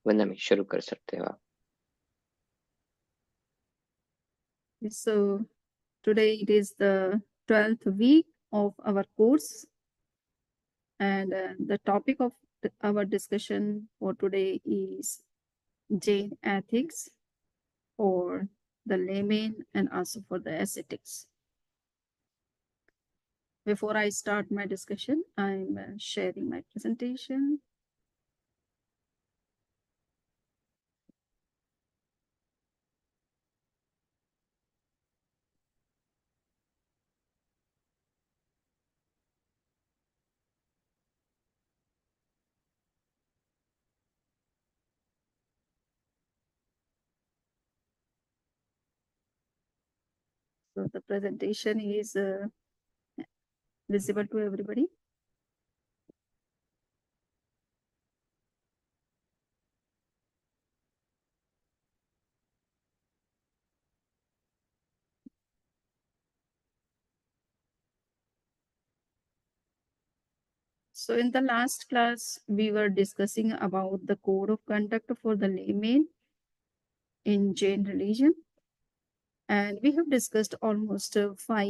वंदना शुरू कर सकते हो आप। So today it is the 12th week of our course, and the topic of our discussion for today is Jain ethics, or the layman, and also for the ascetics. Before I start my discussion, I'm sharing my presentation. So the presentation is visible to everybody. So in the last class, we were discussing about the code of conduct for the layman in Jain religion. And we have discussed almost 5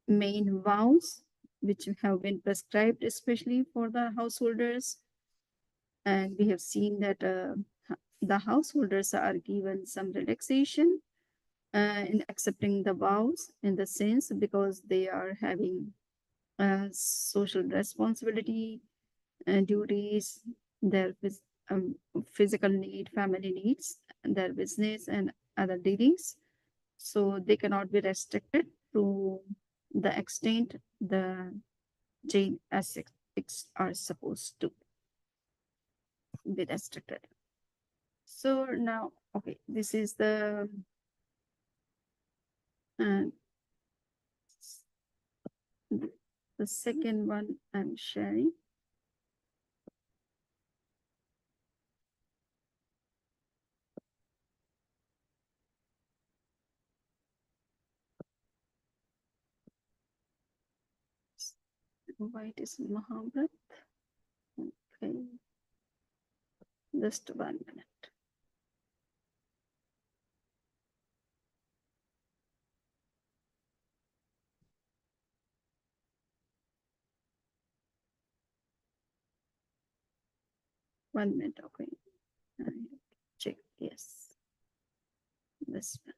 main vows, which have been prescribed especially for the householders. And we have seen that the householders are given some relaxation in accepting the vows, in the sense because they are having social responsibility, duties, their physical need, family needs, their business, and other dealings. So they cannot be restricted to the extent the Jain ascetics are supposed to be restricted. So now, okay, this is uh, the second one I'm sharing. Why it is Mahabharat? Okay, just 1 minute. One minute, okay. I check, yes. This one.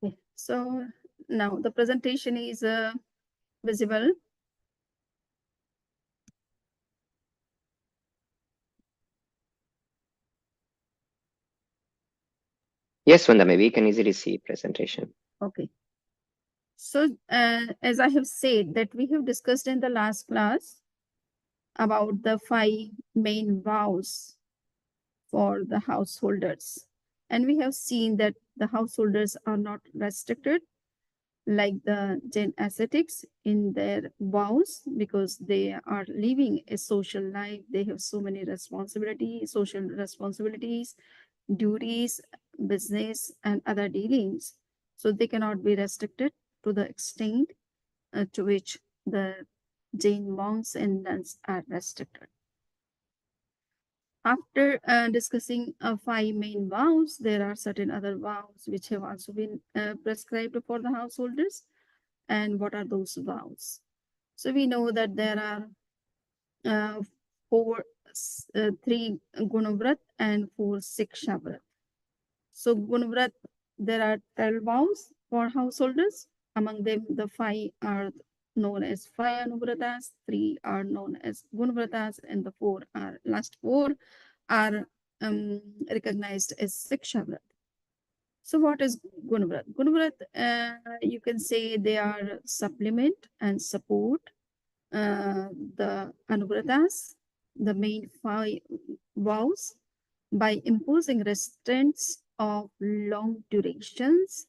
Okay. So now the presentation is visible. Yes, Vandana, we can easily see presentation. Okay. So as I have said that we have discussed in the last class about the 5 main vows for the householders. And we have seen that the householders are not restricted like the Jain ascetics in their vows, because they are living a social life. They have so many responsibilities, social responsibilities, duties, business, and other dealings. So they cannot be restricted to the extent to which the Jain monks and nuns are restricted. After discussing 5 main vows, there are certain other vows which have also been prescribed for the householders. And what are those vows? So we know that there are uh, 3 Gunavrat and 4 Sikshavrat. So Gunavrat, there are 12 vows for householders. Among them, the 5 are known as 5 Anuvratas, 3 are known as Gunavratas, and the 4 are last 4 are recognized as Sikshavrat. So what is Gunavrat? Gunavrat, you can say they are supplement and support the Anuvratas, the main 5 vows, by imposing restraints of long durations.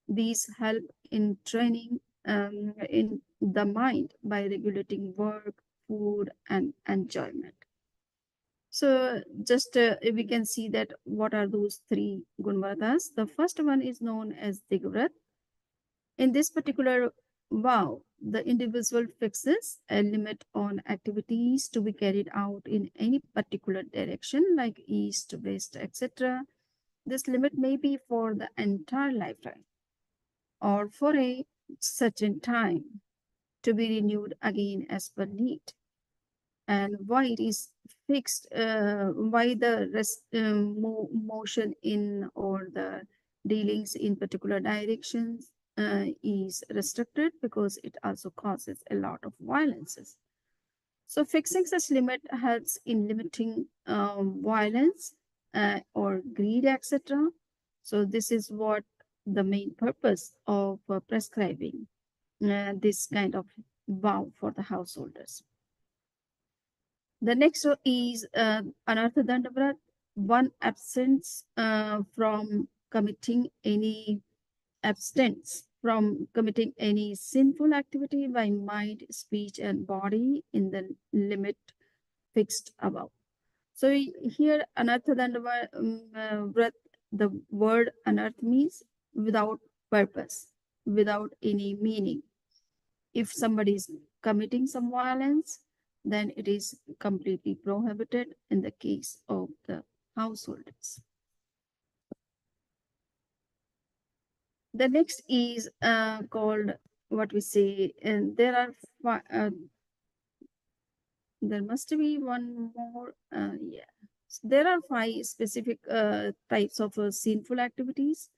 These help in training in the mind by regulating work, food, and enjoyment. So just we can see that what are those three gunvartas. The first one is known as Digvrat. In this particular vow, the individual fixes a limit on activities to be carried out in any particular direction, like east, west, etc. This limit may be for the entire lifetime or for a certain time to be renewed again as per need. And why it is fixed, why the motion in or the dealings in particular directions is restricted, because it also causes a lot of violences. So fixing such limit helps in limiting violence or greed, etc. So this is what the main purpose of prescribing this kind of vow for the householders. The next is Anartha Dandavrat, one absence from committing any abstinence from committing any sinful activity by mind, speech, and body in the limit fixed above. So here Anartha Dandavrat, the word anarth means without purpose, without any meaning. If somebody is committing some violence, then it is completely prohibited in the case of the householders. The next is called what we say, and there are there must be one more. Yeah, there are five specific types of sinful activities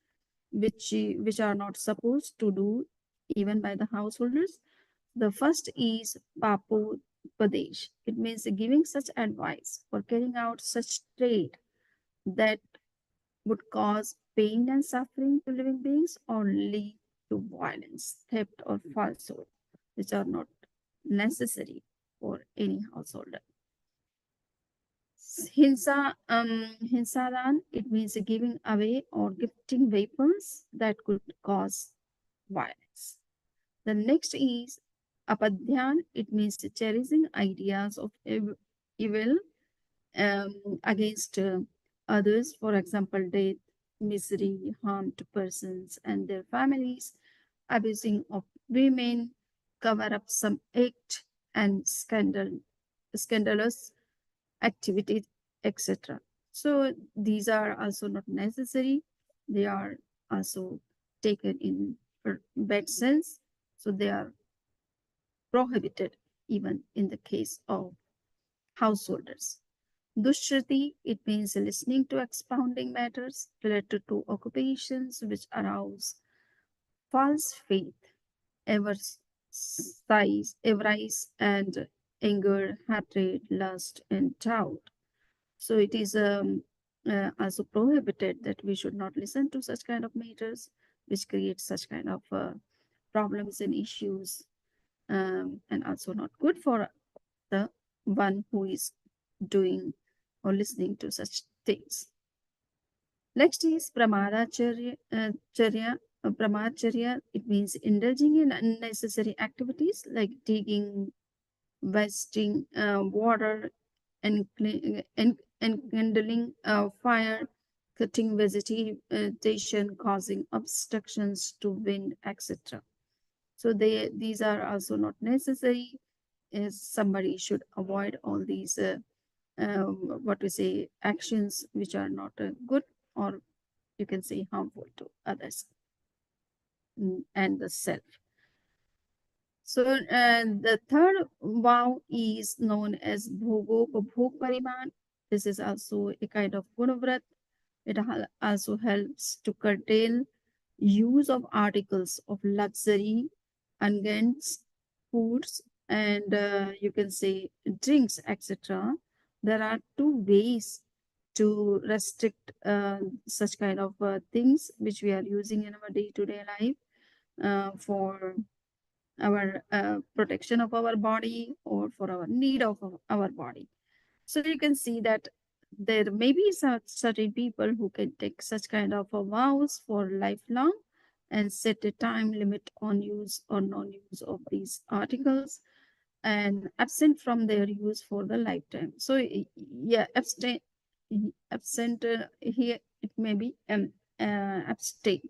which are not supposed to do even by the householders. The first is papopadesh. It means giving such advice or carrying out such trade that would cause pain and suffering to living beings or lead to violence, theft, or falsehood, which are not necessary for any householder. Hinsadan, it means giving away or gifting weapons that could cause violence. The next is apadhyan. It means cherishing ideas of evil against others, for example, death, misery, harm to persons and their families, abusing of women, cover up some act, and scandalous activities, etc. So these are also not necessary. They are also taken in bad sense. So they are prohibited even in the case of householders. Dushruti, it means listening to expounding matters related to occupations which arouse false faith, avarice, and anger, hatred, lust, and doubt. So it is also prohibited that we should not listen to such kind of matters which create such kind of problems and issues, and also not good for the one who is doing or listening to such things. Next is pramadacharya. Pramadacharya, it means indulging in unnecessary activities like digging, wasting water, and kindling fire, cutting vegetation, causing obstructions to wind, etc. So these are also not necessary. Somebody should avoid all these what we say actions which are not good, or you can say harmful to others and the self. So the third vow is known as Bhogo Bhog Pariman. This is also a kind of Gunavrat. It also helps to curtail use of articles of luxury, unguents, foods, and you can say drinks, etc. There are two ways to restrict such kind of things which we are using in our day-to-day life for our protection of our body or for our need of our body. So you can see that there may be certain people who can take such kind of vows for lifelong and set a time limit on use or non-use of these articles. and absent from their use for the lifetime. So yeah, absent here it may be abstain.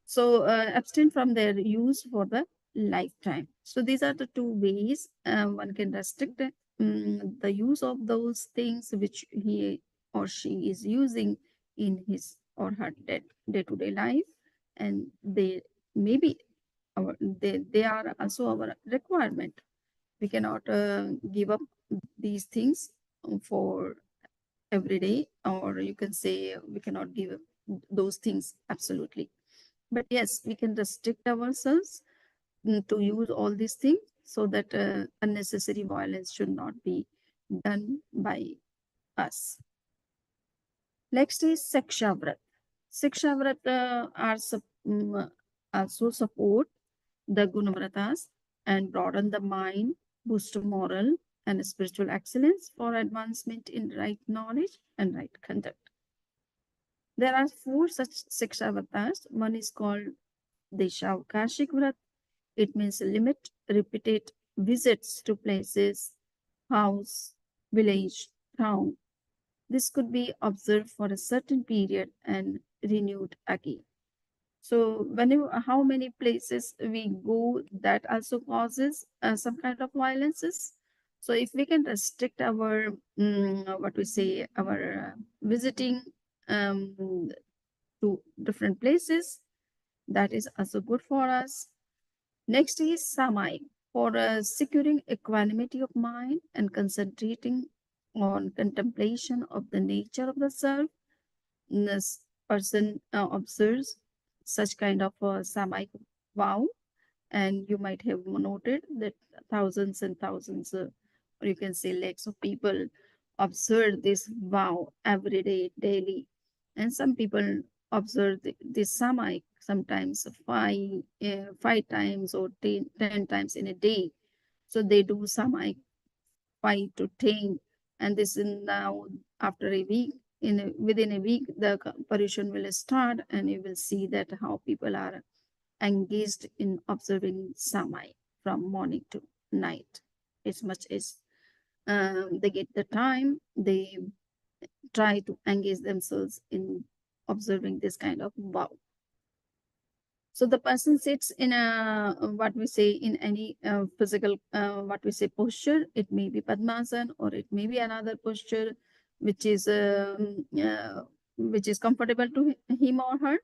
So abstain from their use for the lifetime. So these are the two ways one can restrict the use of those things which he or she is using in his or her day-to-day life, and they maybe they are also our requirement. We cannot give up these things for every day, or you can say we cannot give up those things absolutely. But yes, we can restrict ourselves to use all these things so that unnecessary violence should not be done by us. Next is Sekshavrat. Sekshavrat also support the Gunavratas and broaden the mind, boost moral and spiritual excellence for advancement in right knowledge and right conduct. There are four such Sekshavratas. One is called Deshavkashik Vrat. It means limit repeated visits to places, house, village, town. This could be observed for a certain period and renewed again. So, how many places we go, that also causes some kind of violences. So, if we can restrict our what we say our visiting to different places, that is also good for us. Next is Samai, for securing equanimity of mind and concentrating on contemplation of the nature of the self. This person observes such kind of Samai vow, and you might have noted that thousands and thousands, or you can say lakhs of people observe this vow every day, daily. And some people observe this samai sometimes five times or 10 times in a day. So they do samai 5 to 10, and this is now after a week. Within a week, the pollution will start, and you will see that how people are engaged in observing samai from morning to night. As much as they get the time, they try to engage themselves in observing this kind of vow. So the person sits in a what we say in any physical what we say posture. It may be Padmasana or it may be another posture which is comfortable to him or her,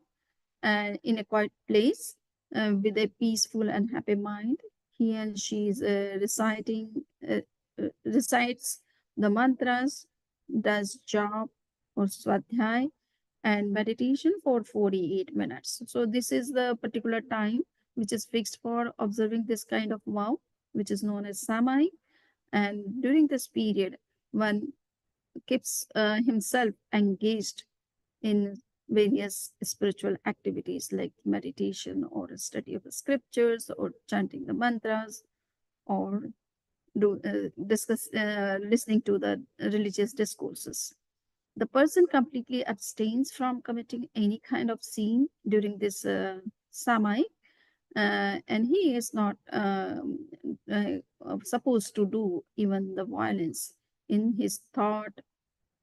and in a quiet place with a peaceful and happy mind. He and she is recites the mantras, does japa or swadhyay and meditation for 48 minutes. So this is the particular time which is fixed for observing this kind of vow, which is known as samai. And during this period, one keeps himself engaged in various spiritual activities like meditation or study of the scriptures or chanting the mantras or listening to the religious discourses. The person completely abstains from committing any kind of sin during this samai, and he is not supposed to do even the violence in his thought,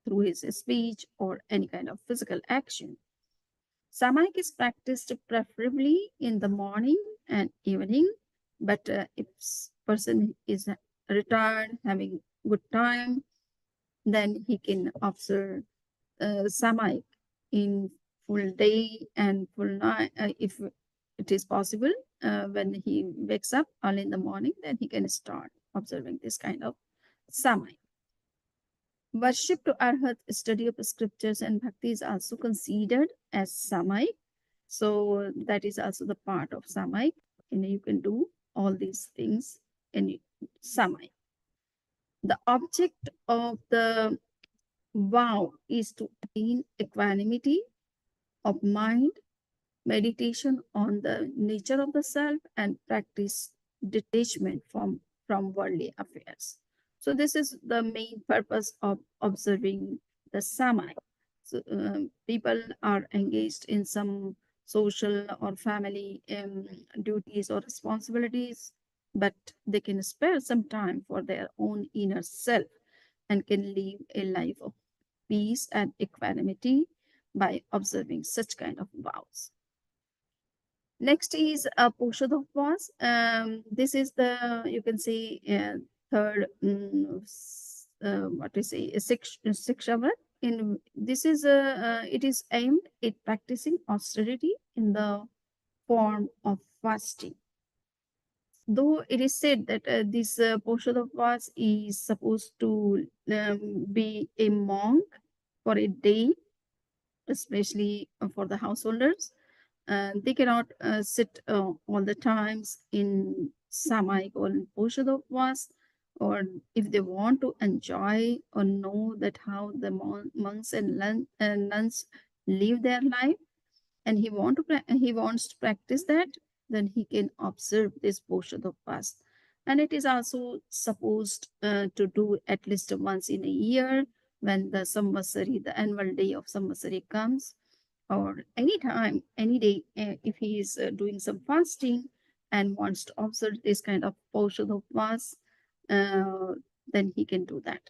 through his speech, or any kind of physical action. Samaik is practiced preferably in the morning and evening, but if person is retired, having good time, then he can observe Samaik in full day and full night. If it is possible, when he wakes up early in the morning, then he can start observing this kind of Samaik. Worship to Arhat, study of scriptures and bhakti is also considered as Samaik. So that is also the part of Samaik. And you can do all these things in Samaik. The object of the vow is to attain equanimity of mind, meditation on the nature of the self, and practice detachment from worldly affairs. So this is the main purpose of observing the samai. So people are engaged in some social or family duties or responsibilities, but they can spare some time for their own inner self and can live a life of peace and equanimity by observing such kind of vows. Next is a Poshodopwas. This is the, you can say, third, what we say, a Sikshavat. In this is it is aimed at practicing austerity in the form of fasting. Though it is said that this Poshodopwas is supposed to be a monk for a day, especially for the householders. They cannot sit all the times in Samaik or in Poshadopwas, or if they want to enjoy or know that how the monks and nuns live their life, and he wants to practice that, then he can observe this portion of fast. And it is also supposed to do at least once in a year, when the samvatsari, the annual day of samvatsari comes, or any time, any day, if he is doing some fasting and wants to observe this kind of portion of fast, uh, then he can do that.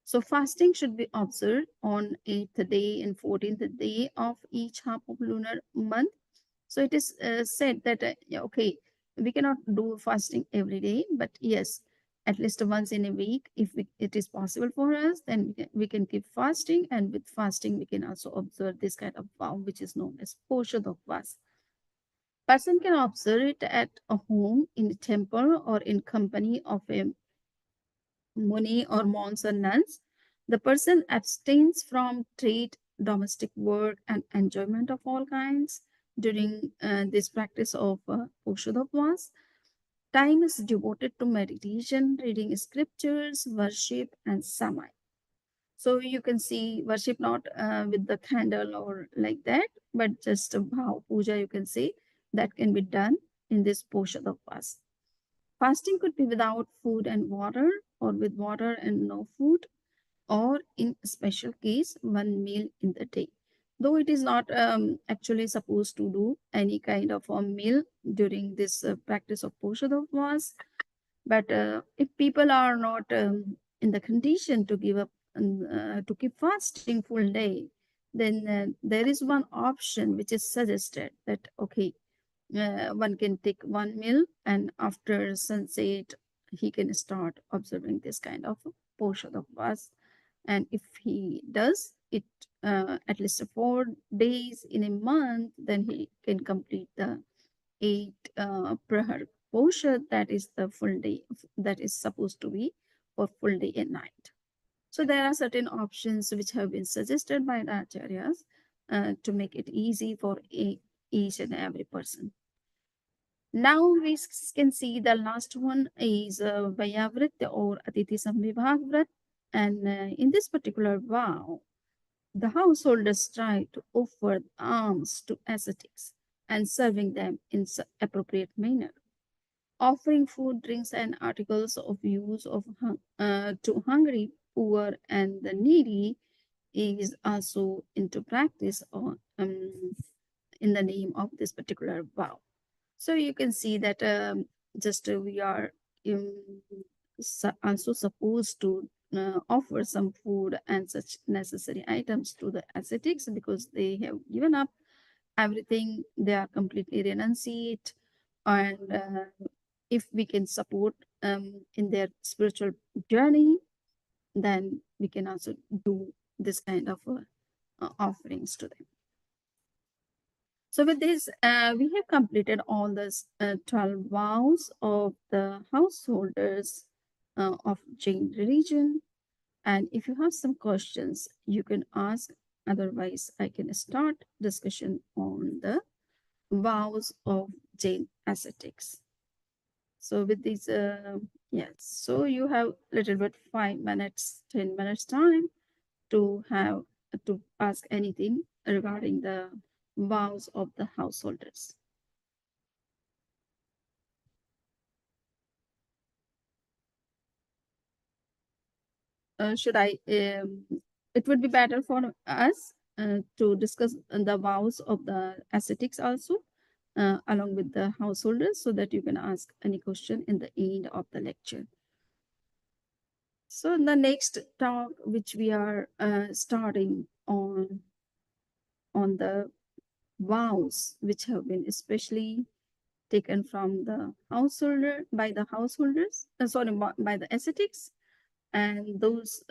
So fasting should be observed on 8th day and 14th day of each half of lunar month. So it is said that, yeah, okay, we cannot do fasting every day, but yes, at least once in a week, if it is possible for us, then we can keep fasting. And with fasting, we can also observe this kind of vow, which is known as Poshadopvas. Person can observe it at a home, in a temple, or in company of a muni or monks or nuns. The person abstains from trade, domestic work, and enjoyment of all kinds during this practice of Poshodopvas. Time is devoted to meditation, reading scriptures, worship, and samai. So you can see worship not with the candle or like that, but just a bhav puja, you can say, that can be done in this Poshodopvas. Fasting could be without food and water, or with water and no food, or in special case, one meal in the day. Though it is not actually supposed to do any kind of a meal during this practice of Poshadopvas, but if people are not in the condition to give up to keep fasting full day, then there is one option which is suggested, that okay, one can take one meal, and after sunset he can start observing this kind of portion of fast. And if he does it at least 4 days in a month, then he can complete the 8 prahar portion, that is the full day, that is supposed to be for full day and night. So there are certain options which have been suggested by the acharyas to make it easy for each and every person. Now we can see the last one is Vayavrit or Atiti Samvibhag Vrat. And in this particular vow, the householders try to offer alms to ascetics and serving them in appropriate manner. Offering food, drinks, and articles of use to hungry, poor, and the needy is also into practice in the name of this particular vow. So you can see that just we are um, also supposed to offer some food and such necessary items to the ascetics, because they have given up everything, they are completely renunciate. And if we can support in their spiritual journey, then we can also do this kind of offerings to them. So with this, we have completed all the 12 vows of the householders of Jain religion. And if you have some questions, you can ask. Otherwise, I can start discussion on the vows of Jain ascetics. So with these, yes, so you have little bit 5 minutes, 10 minutes time to have to ask anything regarding the vows of the householders. Should I? It would be better for us to discuss the vows of the ascetics also. along with the householders so that you can ask any question in the end of the lecture. So the next talk which we are starting on the vows which have been especially taken from the householder by the householders, by the ascetics, and those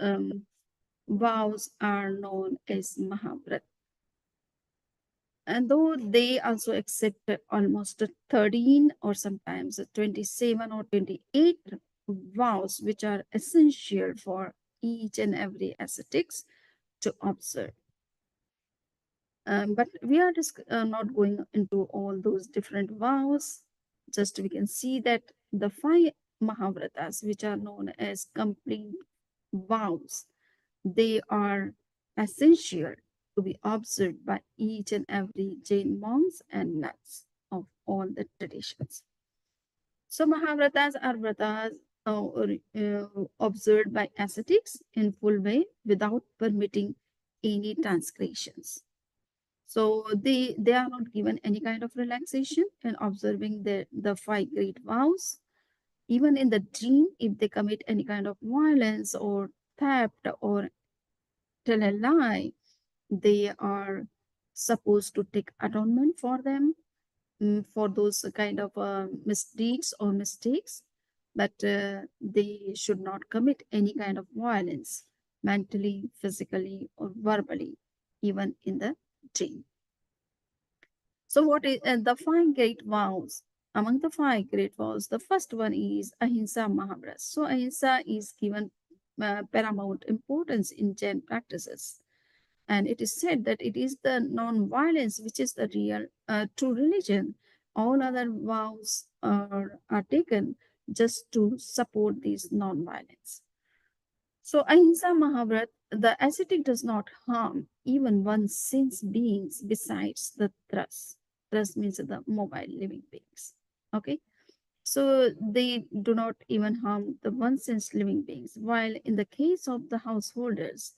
vows are known as Mahabharat. And though they also accept almost 13 or sometimes 27 or 28 vows, which are essential for each and every ascetics to observe. But we are just not going into all those different vows. Just we can see that the five Mahavratas, which are known as complete vows, they are essential to be observed by each and every Jain monks and nuns of all the traditions. So Mahavratas are vratas observed by ascetics in full way without permitting any transgressions. So they are not given any kind of relaxation in observing the five great vows. Even in the dream, if they commit any kind of violence or theft or tell a lie, they are supposed to take atonement for them, for those kind of misdeeds or mistakes, but they should not commit any kind of violence mentally, physically, or verbally, even in the dream. So, what is the five great vows? Among the five great vows, the first one is Ahimsa Mahabharat. So, Ahimsa is given paramount importance in Jain practices. And it is said that it is the non-violence which is the real true religion. All other vows are taken just to support this non-violence. So Ahimsa Mahabharat, the ascetic does not harm even one sense beings besides the Tras. Tras means the mobile living beings. Okay. So they do not even harm the one sense living beings. While in the case of the householders,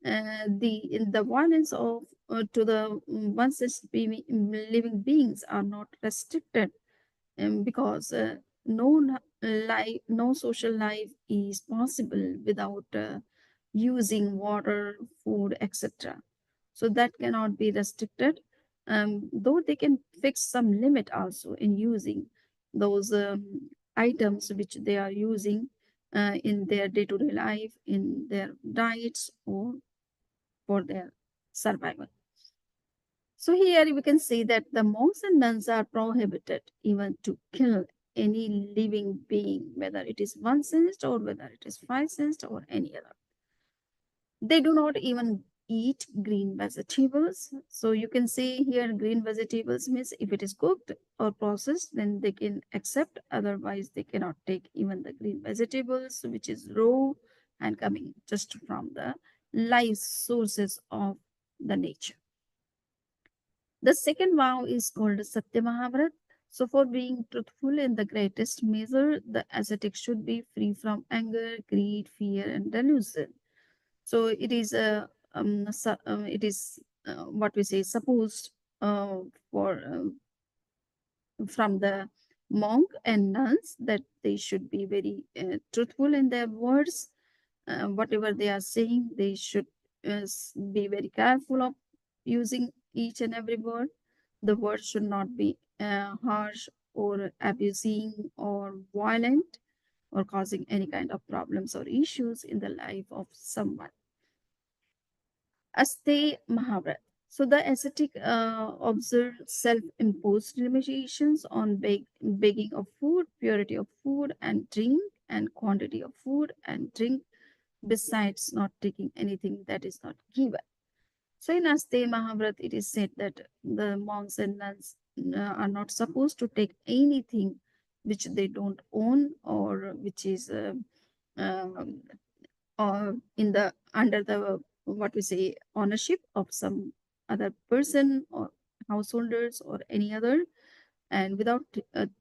the violence of to the one sense living beings are not restricted, because no social life is possible without using water, food, etc. So that cannot be restricted. Though they can fix some limit also in using those items which they are using in their day-to-day life, in their diets, or for their survival. So here we can see that the monks and nuns are prohibited even to kill any living being, whether it is one sensed or whether it is five sensed or any other. They do not even eat green vegetables. So you can see here green vegetables means if it is cooked or processed, then they can accept. Otherwise, they cannot take even the green vegetables, which is raw and coming just from the life sources of the nature. The second vow is called Satya Mahabharat. So, for being truthful in the greatest measure, the ascetic should be free from anger, greed, fear, and delusion. So, it is what we say supposed for from the monk and nuns that they should be very truthful in their words. Whatever they are saying, they should be very careful of using each and every word. The word should not be harsh or abusing or violent or causing any kind of problems or issues in the life of someone. Aste Mahabharat. So the ascetic observed self-imposed limitations on begging of food, purity of food and drink, and quantity of food and drink, besides not taking anything that is not given. So in Aste Mahabharat, it is said that the monks and nuns are not supposed to take anything which they don't own or which is um, or in the under the what we say ownership of some other person or householders or any other, and without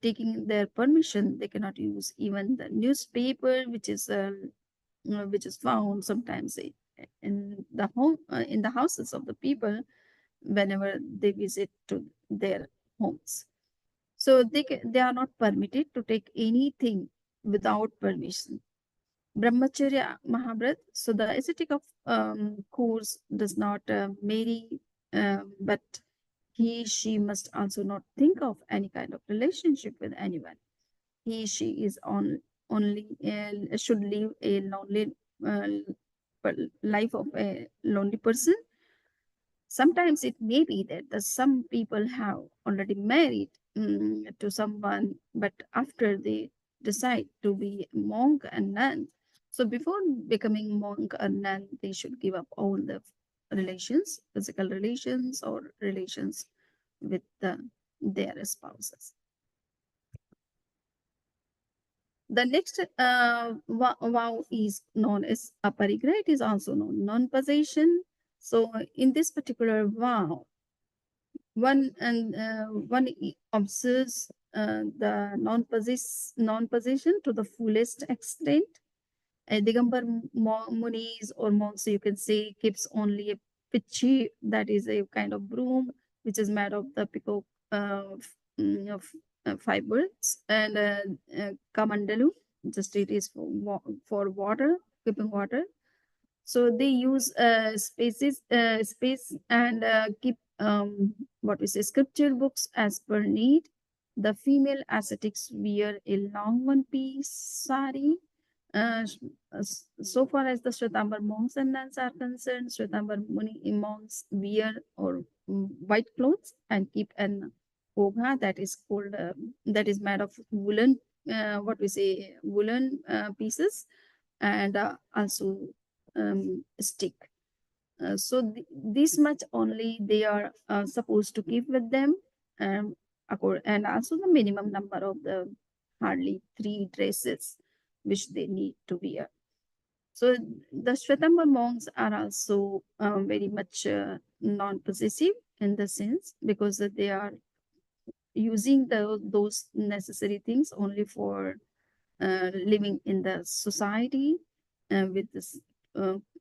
taking their permission they cannot use even the newspaper which is found sometimes in the home in the houses of the people whenever they visit to their homes. So they are not permitted to take anything without permission. Brahmacharya Mahabharat. So the ascetic of course does not marry, but she must also not think of any kind of relationship with anyone. She is only should live a lonely uh, life of a lonely person. Sometimes it may be that some people have already married to someone, but after they decide to be monk and nun, so before becoming monk or nun, they should give up all the relations, physical relations or relations with their spouses. The next vow is known as aparigraha. It is also known non-possession. So in this particular vow, one observes the non-possession to the fullest extent. Digambar munis or monks, you can say, keeps only a pichi, that is a kind of broom, which is made of the peacock of fibers, and kamandalu, just it is for water, keeping water. So they use space and keep what we say scripture books as per need. The female ascetics wear a long one piece sari. So far as the Shwetambar monks and nuns are concerned, Shwetambar Muni monks wear or white clothes and keep an ogha, that is called that is made of woolen, what we say woolen pieces, and also stick. So this much only they are supposed to keep with them, um, and also the minimum number of the hardly 3 dresses which they need to wear. So the Shwetambar monks are also very much non-possessive in the sense, because they are using those necessary things only for living in the society with this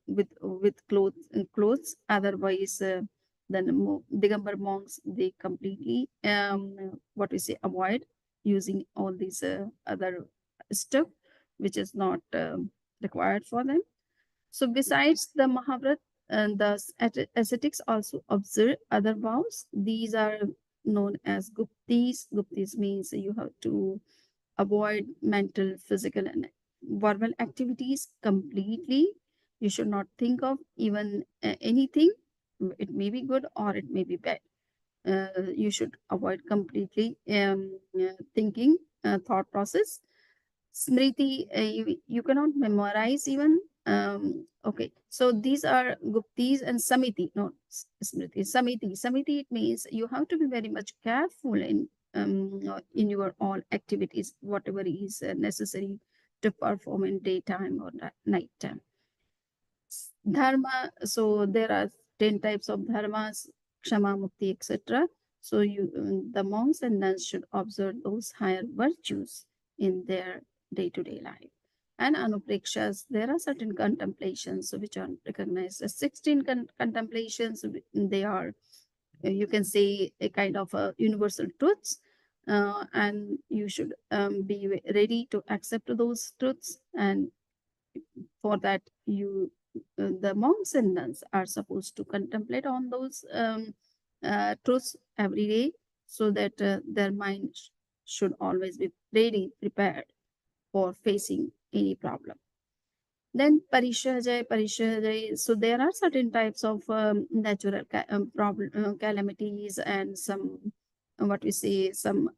with clothes. Otherwise, then Digambar monks, they completely what we say avoid using all these other stuff which is not required for them. So besides the Mahabharat, and the ascetics also observe other vows. These are known as guptis. Guptis means you have to avoid mental, physical, and verbal activities completely. You should not think of even anything. It may be good or it may be bad. You should avoid completely thinking, thought process. Smriti, you cannot memorize even. Okay, so these are Guptis and Samiti, not Smriti. Samiti. Samiti, it means you have to be very much careful in your all activities, whatever is necessary to perform in daytime or nighttime. Dharma, so there are 10 types of dharmas, Kshama, Mukti, etc. So the monks and nuns should observe those higher virtues in their day-to-day life. And anuprekshas, there are certain contemplations which are recognized as 16 contemplations. They are, you can say, a kind of universal truths. And you should be ready to accept those truths, and for that the monks and nuns are supposed to contemplate on those truths every day, so that their mind should always be ready, prepared for facing any problem. Then Parishajay. So there are certain types of natural calamities, and some what we say some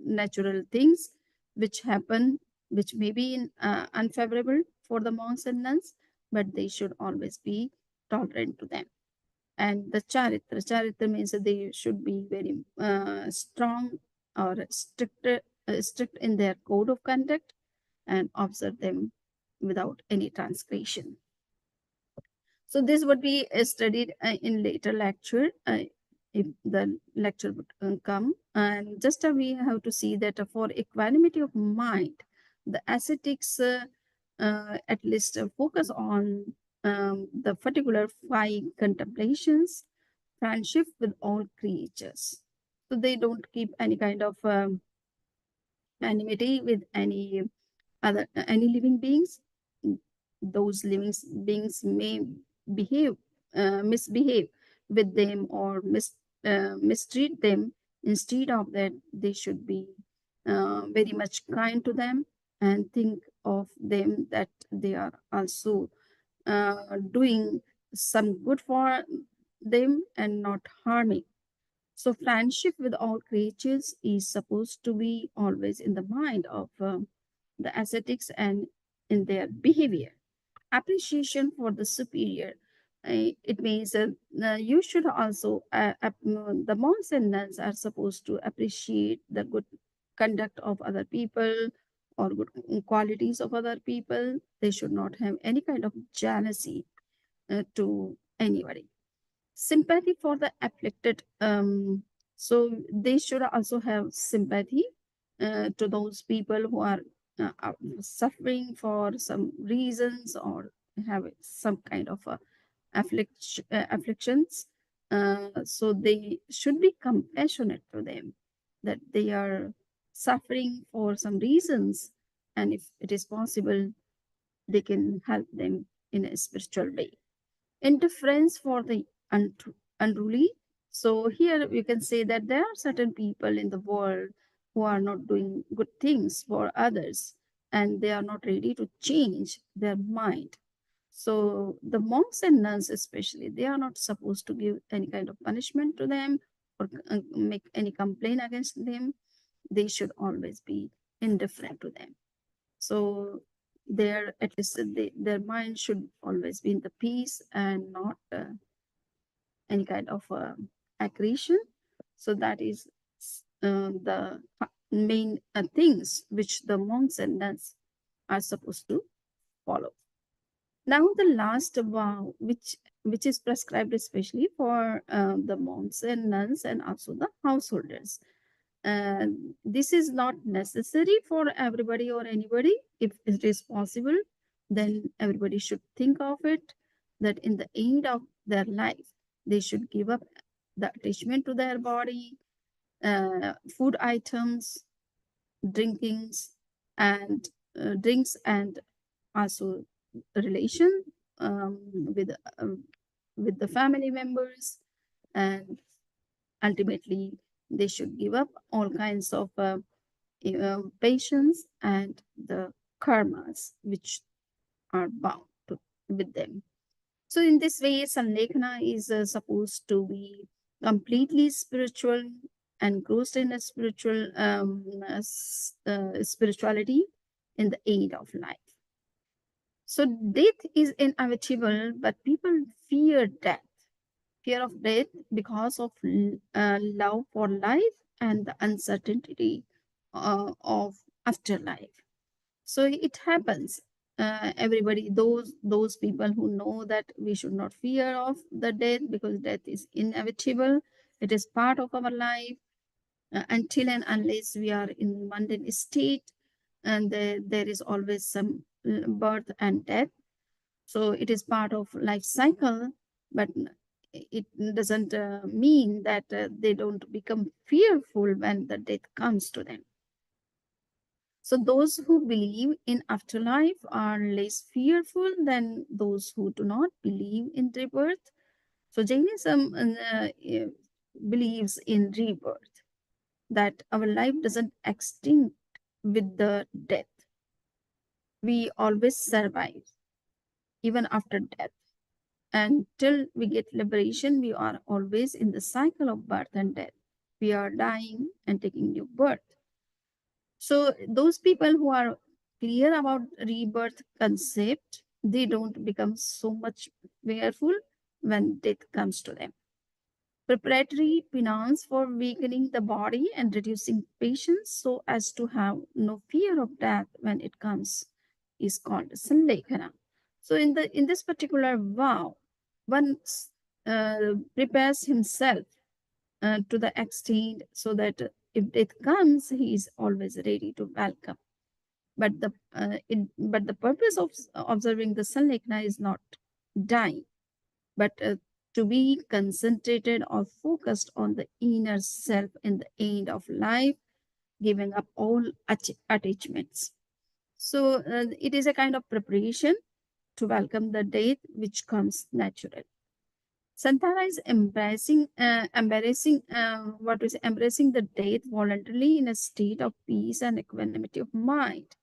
natural things which happen, which may be unfavorable for the monks and nuns, but they should always be tolerant to them. And the charitra means that they should be very strong or strict in their code of conduct, and observe them without any transgression. So this would be studied in later lecture, if the lecture would come. And just we have to see that for equanimity of mind, the ascetics at least focus on the particular 5 contemplations: friendship with all creatures. So they don't keep any kind of enmity with any living beings. Those living beings may behave misbehave with them or mistreat them. Instead of that, they should be very much kind to them and think of them that they are also doing some good for them and not harming. So, friendship with all creatures is supposed to be always in the mind of the ascetics and in their behavior. Appreciation for the superior. It means you should also, the monks and nuns are supposed to appreciate the good conduct of other people or good qualities of other people. They should not have any kind of jealousy to anybody. Sympathy for the afflicted. So they should also have sympathy to those people who are suffering for some reasons or have some kind of afflictions. So they should be compassionate to them that they are suffering for some reasons, and if it is possible, they can help them in a spiritual way. Indifference for the unruly. So here you can say that there are certain people in the world who are not doing good things for others and they are not ready to change their mind. So the monks and nuns especially, they are not supposed to give any kind of punishment to them or make any complaint against them. They should always be indifferent to them. So their at least their mind should always be in the peace and not any kind of aggression. So that is the main things which the monks and nuns are supposed to follow. Now the last vow, which is prescribed especially for the monks and nuns and also the householders. This is not necessary for everybody or anybody. If it is possible, then everybody should think of it that in the end of their life, they should give up the attachment to their body, food items, drinkings, and drinks, and also relation with with the family members, and ultimately they should give up all kinds of patience and the karmas which are bound with them. So in this way, Sanlekhana is supposed to be completely spiritual, engrossed in a spiritual spirituality in the aid of life. So death is inevitable, but people fear death. Fear of death because of love for life and the uncertainty of afterlife. So it happens. Everybody, those people who know that we should not fear of the death because death is inevitable. It is part of our life until and unless we are in mundane state, and there is always some birth and death. So it is part of life cycle, but it doesn't mean that they don't become fearful when the death comes to them. So those who believe in afterlife are less fearful than those who do not believe in rebirth. So Jainism believes in rebirth, that our life doesn't extinct with the death. We always survive even after death. Until we get liberation, we are always in the cycle of birth and death. We are dying and taking new birth. So those people who are clear about rebirth concept, they don't become so much fearful when death comes to them. Preparatory penance for weakening the body and reducing patience so as to have no fear of death when it comes is called sanlekhana. So in this particular vow, one prepares himself to the extent so that if death comes, he is always ready to welcome. But the purpose of observing the sanlekhana is not dying, but to be concentrated or focused on the inner self in the end of life, giving up all attachments. So it is a kind of preparation to welcome the death which comes natural. Santara is embracing the death voluntarily in a state of peace and equanimity of mind.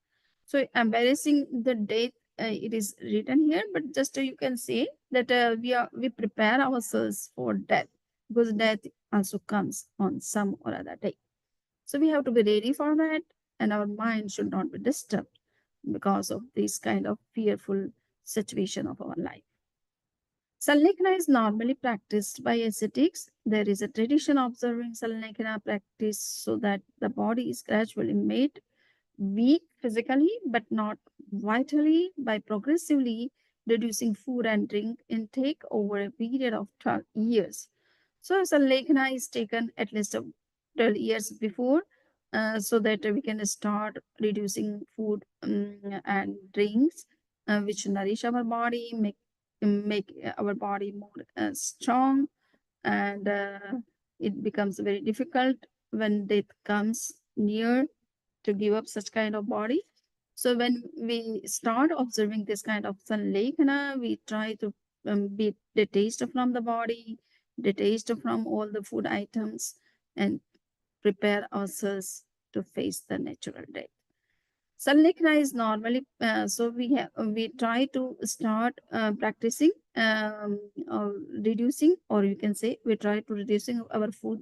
So embarrassing the death, it is written here, but just you can say that we prepare ourselves for death, because death also comes on some or other day. So we have to be ready for that, and our mind should not be disturbed because of this kind of fearful situation of our life. Sallekhana is normally practiced by ascetics. There is a tradition observing Sallekhana practice so that the body is gradually made weak physically but not vitally by progressively reducing food and drink intake over a period of 12 years. So, Sallekhana is taken at least 12 years before, so that we can start reducing food and drinks which nourish our body, make our body more strong, and it becomes very difficult when death comes near to give up such kind of body. So when we start observing this kind of sanlekhana, we try to be detached from the body, detached from all the food items, and prepare ourselves to face the natural death. Sanlekhana is normally so we try to start practicing or reducing, or you can say we try to reducing our food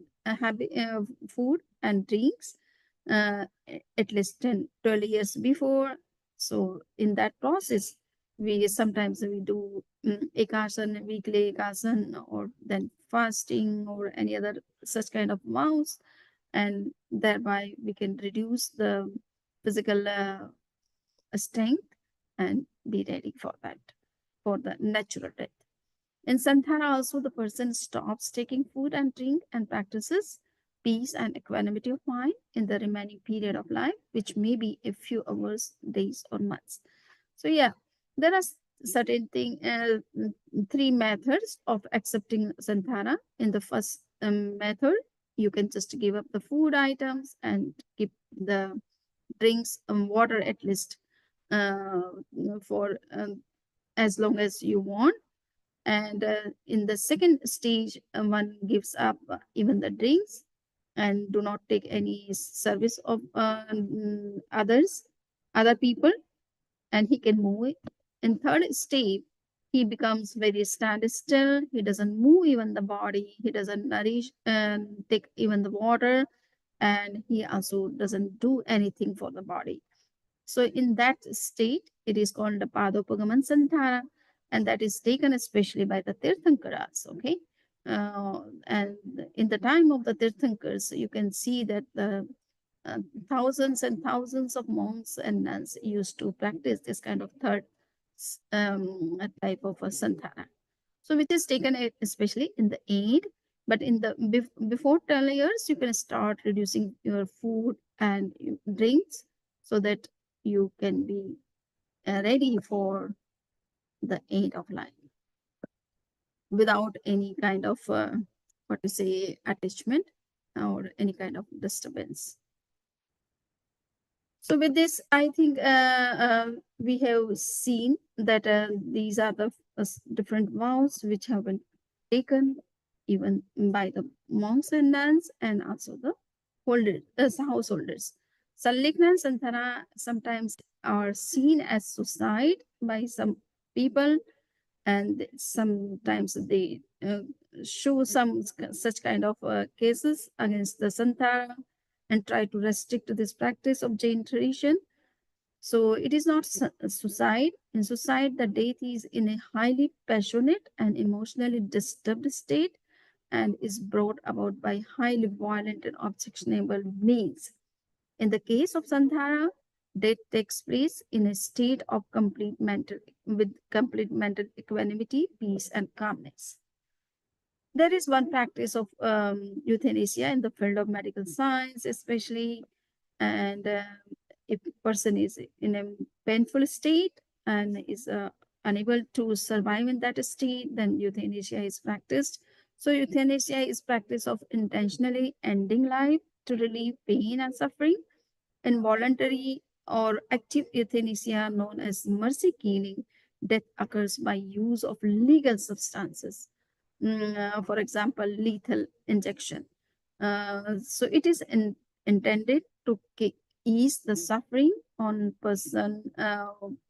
and drinks uh, at least 10 12 years before. So in that process, we sometimes we do ekasan, weekly ekasan, or then fasting or any other such kind of vows, and thereby we can reduce the physical strength and be ready for that, for the natural death. In Santhara, also, the person stops taking food and drink and practices peace and equanimity of mind in the remaining period of life, which may be a few hours, days, or months. So, yeah, there are certain three methods of accepting Santhara. In the first method, you can just give up the food items and keep the drinks and water at least uh, for as long as you want. And in the second stage, one gives up even the drinks and do not take any service of other people, and he can move it. In third stage, he becomes very standstill. He doesn't move even the body. He doesn't nourish and take even the water, and he also doesn't do anything for the body. So in that state, it is called the Padopagaman Santara, and that is taken especially by the Tirthankaras, okay? And in the time of the Tirthankars, you can see that the uh, thousands and thousands of monks and nuns used to practice this kind of third type of a Santara. So which is taken especially in the aid, but in the before 10 years, you can start reducing your food and drinks so that you can be ready for the aid of life without any kind of what to say attachment or any kind of disturbance. So with this, I think we have seen that these are the different vows which have been taken even by the monks and nuns and also the householders. Sallikna and Santana sometimes are seen as suicide by some people, and sometimes they show some such kind of cases against the Santara and try to restrict this practice of Jain tradition. So it is not suicide. In suicide, the deity is in a highly passionate and emotionally disturbed state and is brought about by highly violent and objectionable means. In the case of Sandhara, death takes place in a state of complete mental equanimity, peace, and calmness. There is one practice of euthanasia in the field of medical science, especially, and if a person is in a painful state and is unable to survive in that state, then euthanasia is practiced. So euthanasia is practice of intentionally ending life to relieve pain and suffering. Involuntary or active euthanasia, known as mercy killing, death occurs by use of legal substances. For example, lethal injection. So it is intended to ease the suffering on person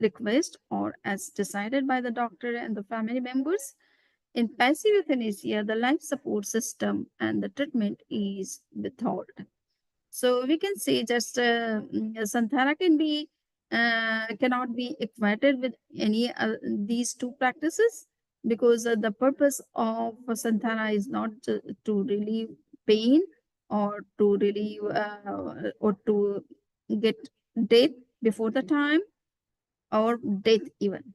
request or as decided by the doctor and the family members. In passive euthanasia, the life support system and the treatment is withheld. So we can say just Santhara can be cannot be equated with any these two practices, because the purpose of Santhara is not to relieve pain or to relieve or to get death before the time or death even.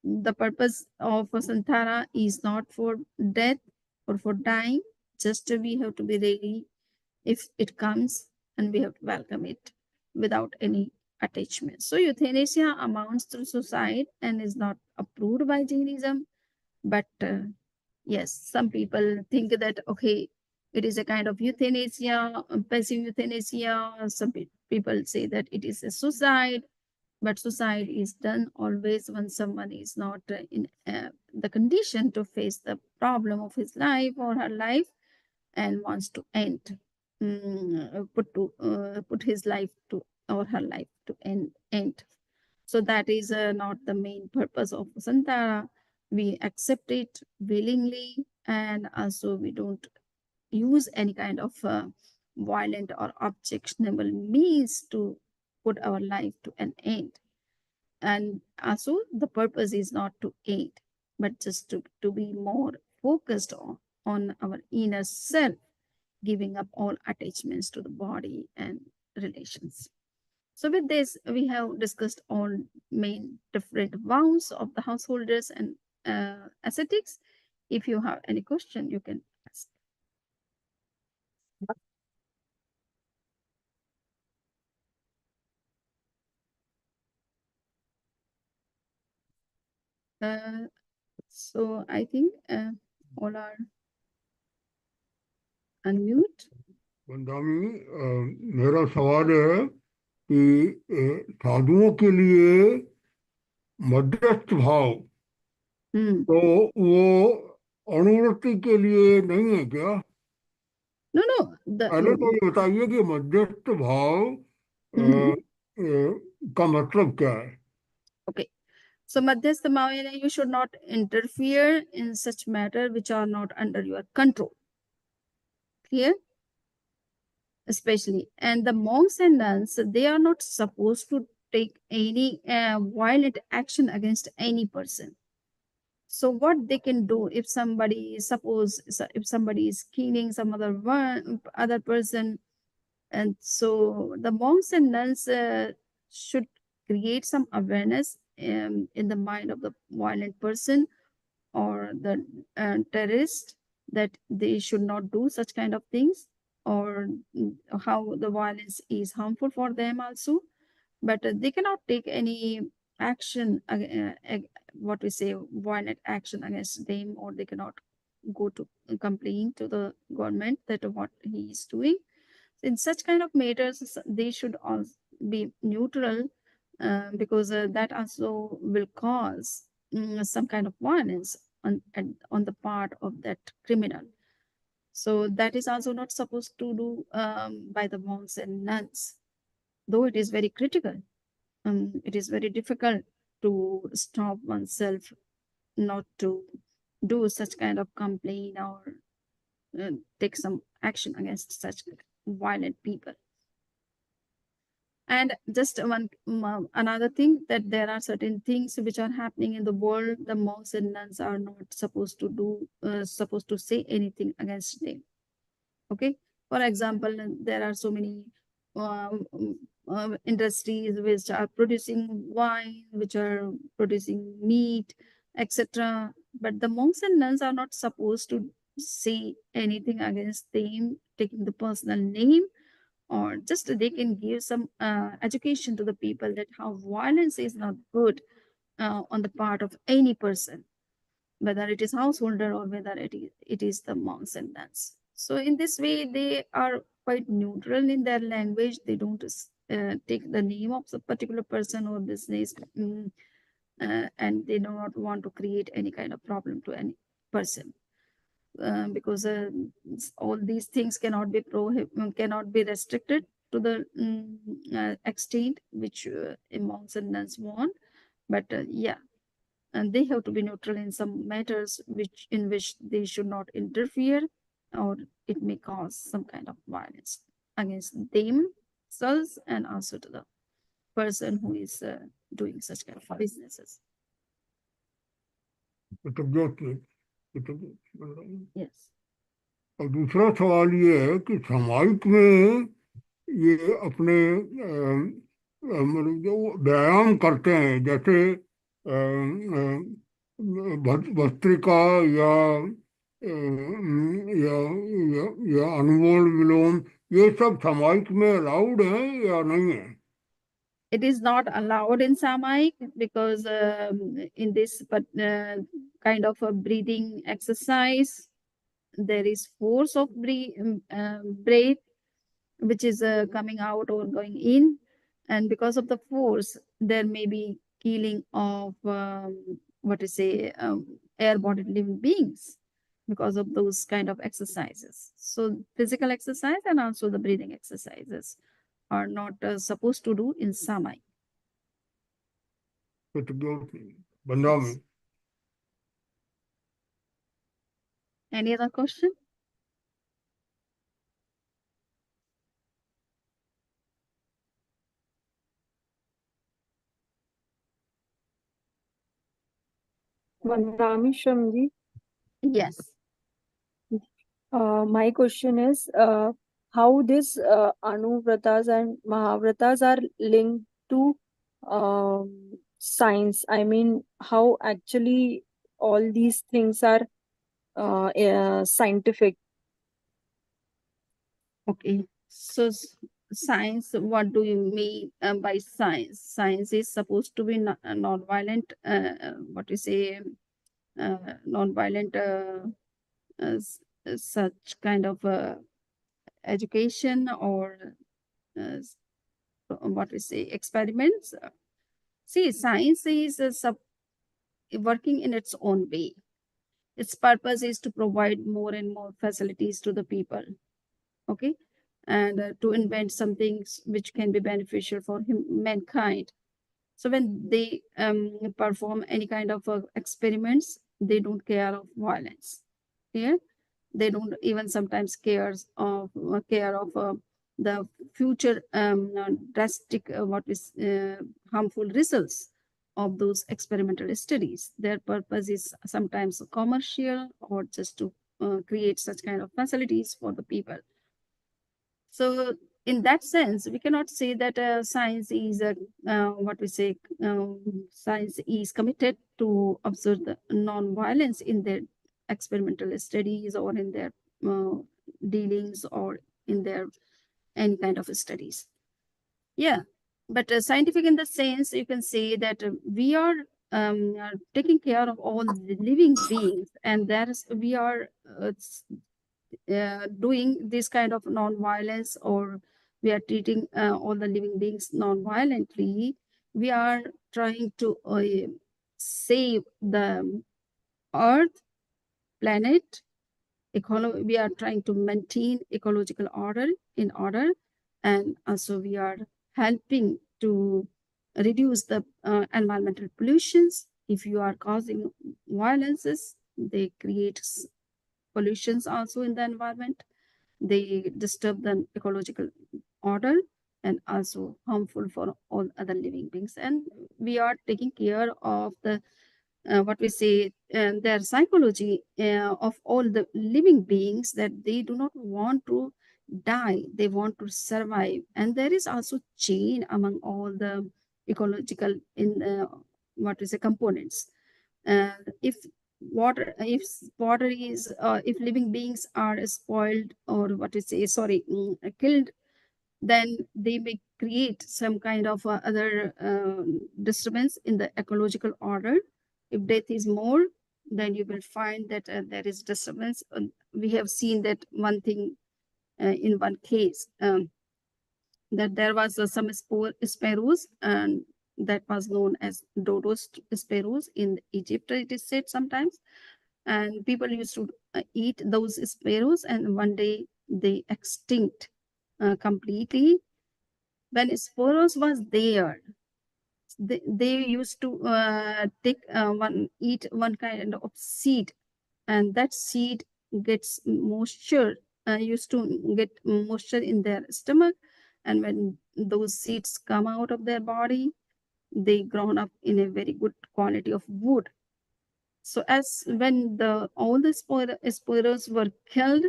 The purpose of Santhara is not for death or for dying. Just we have to be ready if it comes, and we have to welcome it without any attachment. So euthanasia amounts to suicide and is not approved by Jainism. But yes, some people think that okay, it is a kind of euthanasia, passive euthanasia. Some people say that it is a suicide, but suicide is done always when someone is not in the condition to face the problem of his life or her life and wants to end, put his life to or her life to end. So that is not the main purpose of Santara. We accept it willingly, and also we don't use any kind of violent or objectionable means to put our life to an end. And also the purpose is not to aid, but just to be more focused on our inner self, giving up all attachments to the body and relations. So with this, we have discussed all main different vows of the householders and ascetics. If you have any question, you can ask. Uh, so I think all are unmute. वंदामी मेरा सवाल है कि साधुओं के लिए मध्यस्थ भाव Hmm. तो वो अनुवृत्ति के लिए नहीं है क्या? No, no. The पहले तो ये बताइए कि मध्यस्थ भाव का मतलब क्या है? okay. So Madhyastha Mavena, you should not interfere in such matter which are not under your control. Clear? Especially. And the monks and nuns, they are not supposed to take any violent action against any person. So what they can do if somebody, suppose if somebody is killing some other person, and so the monks and nuns should create some awareness in the mind of the violent person or the terrorist, that they should not do such kind of things, or how the violence is harmful for them also. But they cannot take any action, what we say, violent action against them, or they cannot go to complain to the government that what he is doing. In such kind of matters, they should also be neutral, because that also will cause some kind of violence on the part of that criminal. So that is also not supposed to do by the monks and nuns, though it is very critical. It is very difficult to stop oneself not to do such kind of complaint or take some action against such violent people. And just another thing, that there are certain things which are happening in the world. The monks and nuns are not supposed to do, supposed to say anything against them. Okay. For example, there are so many industries which are producing wine, which are producing meat, etc. But the monks and nuns are not supposed to say anything against them, taking the personal name, or just they can give some education to the people that how violence is not good on the part of any person, whether it is householder or whether it is the monks and nuns. So in this way, they are quite neutral in their language. They don't take the name of a particular person or business, and they do not want to create any kind of problem to any person. Because all these things cannot be restricted to the extent which monks and nuns want. But yeah, and they have to be neutral in some matters in which they should not interfere, or it may cause some kind of violence against themselves and also to the person who is doing such kind of businesses. Yes. और दूसरा सवाल ये है कि सामायिक में ये अपने मतलब जो व्यायाम करते हैं, जैसे भस्त्रिका या अनुलोम विलोम, ये सब सामायिक में अलाउड है या नहीं है? It is not allowed in Samaik because in this kind of a breathing exercise, there is force of breath which is coming out or going in, and because of the force, there may be killing of air-bodied living beings because of those kind of exercises. So physical exercise and also the breathing exercises are not supposed to do in Samai. Yes. Any other question? Vandami Shamji. Yes. My question is how this Anuvratas and Mahavratas are linked to science. I mean, how actually all these things are scientific. Okay. So science, what do you mean by science? Science is supposed to be non-violent, non-violent such kind of education or experiments. See, science is working in its own way. Its purpose is to provide more and more facilities to the people, okay, and to invent some things which can be beneficial for mankind. So when they perform any kind of experiments, they don't care of violence. Yeah, they don't even sometimes care of the future drastic harmful results of those experimental studies. Their purpose is sometimes commercial or just to create such kind of facilities for the people. So in that sense, we cannot say that science is science is committed to observe the non-violence in their experimental studies or in their dealings or in their any kind of studies. Yeah, but scientific in the sense, you can say that we are taking care of all the living beings, and we are doing this kind of non-violence, or we are treating all the living beings non-violently. We are trying to save the earth, planet, we are trying to maintain ecological order in order, and also we are helping to reduce the environmental pollutions. If you are causing violences, they create pollutions also in the environment. They disturb the ecological order and also harmful for all other living beings. And we are taking care of the their psychology of all the living beings, that they do not want to die, they want to survive. And there is also chain among all the ecological components. If if living beings are spoiled or killed, then they may create some kind of other disturbance in the ecological order. If death is more, then you will find that there is disturbance. We have seen that one thing in one case, that there was some sparrows, and that was known as dodo sparrows in Egypt, it is said sometimes. And people used to eat those sparrows, and one day they extinct completely. When sparrows was there, they used to eat one kind of seed, and that seed gets moisture, used to get moisture in their stomach, and when those seeds come out of their body, they grown up in a very good quality of wood. So as when all the spoilers were killed,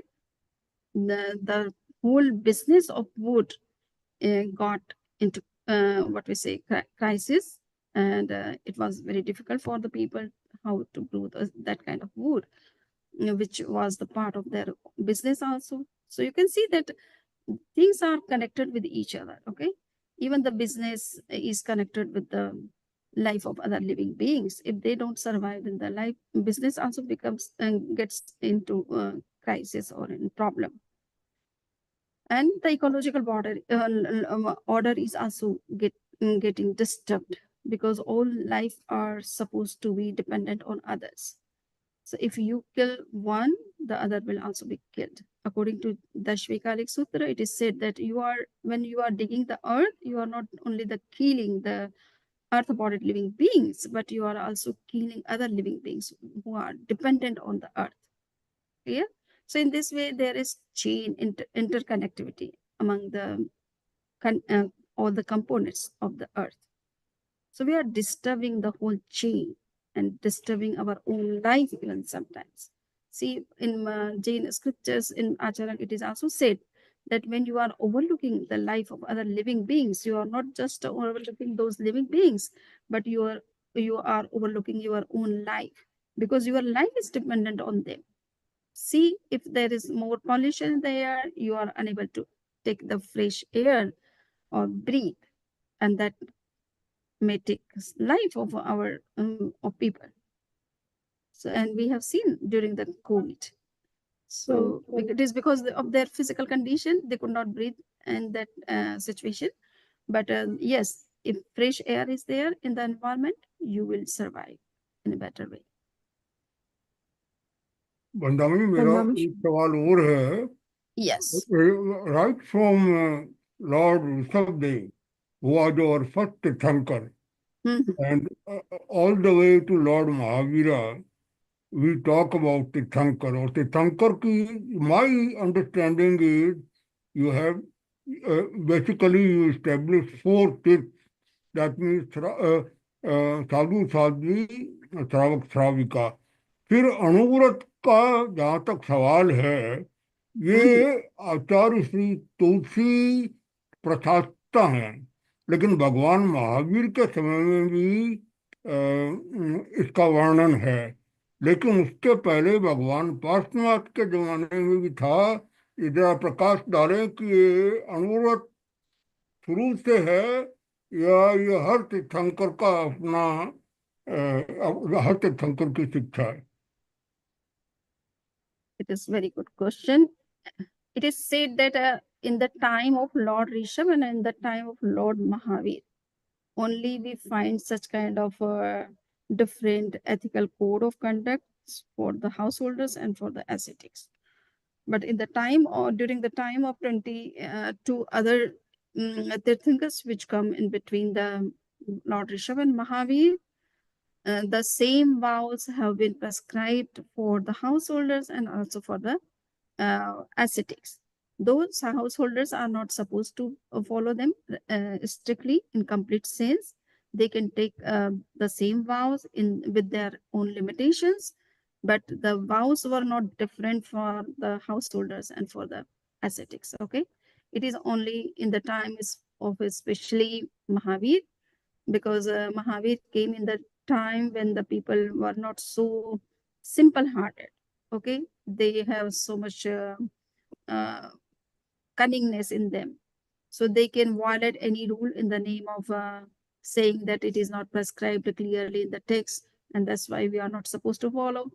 the whole business of wood got into what we say crisis, and it was very difficult for the people how to brew that kind of wood, which was the part of their business also. So you can see that things are connected with each other. Okay, even the business is connected with the life of other living beings. If they don't survive, then the life business also becomes gets into crisis or in problem. And the ecological order is also getting disturbed, because all life are supposed to be dependent on others. So if you kill one, the other will also be killed. According to the Shvikalik Sutra, it is said that when you are digging the earth, you are not only killing the earth-bodied living beings, but you are also killing other living beings who are dependent on the earth. Clear? So in this way, there is chain interconnectivity among all the components of the earth. So we are disturbing the whole chain and disturbing our own life even sometimes. See, in Jain scriptures, in Acharan, it is also said that when you are overlooking the life of other living beings, you are not just overlooking those living beings, but you are overlooking your own life, because your life is dependent on them. See, if there is more pollution in the air, you are unable to take the fresh air or breathe, and that may take life of our of people. So, and we have seen during the COVID. So it is because of their physical condition, they could not breathe in that situation. But yes, if fresh air is there in the environment, you will survive in a better way. बंदामणि मेरा एक सवाल और है. Yes. Right from Lord Rishabdev, who was our first Tirthankar, and all the way to Lord Mahavira, we talk about Tirthankar. Or Tirthankar ki, my understanding is you have basically you establish 4 tirths. That means sadhu, sadhvi, श्रावक, श्राविका. फिर अणुव्रत का जहाँ तक सवाल है, ये आचार्य श्री तुलसी प्रशासता हैं, लेकिन भगवान महावीर के समय में भी इसका वर्णन है. लेकिन उसके पहले भगवान पार्श्वनाथ के जमाने में भी था. इधर प्रकाश डालें कि ये अणुव्रत शुरू से है या ये हर तीर्थंकर का अपना हर तीर्थंकर की शिक्षा है. It is very good question. It is said that in the time of Lord Rishabh and in the time of Lord Mahavir, only we find such kind of different ethical code of conduct for the householders and for the ascetics. But in the time or during the time of 22 other Tirthankars which come in between the Lord Rishabh and Mahavir, the same vows have been prescribed for the householders and also for the ascetics. Those householders are not supposed to follow them strictly in complete sense. They can take the same vows with their own limitations, but the vows were not different for the householders and for the ascetics. Okay, it is only in the time of especially Mahavir, because Mahavir came in the time when the people were not so simple-hearted. Okay, they have so much cunningness in them, so they can violate any rule in the name of saying that it is not prescribed clearly in the text, and that's why we are not supposed to follow.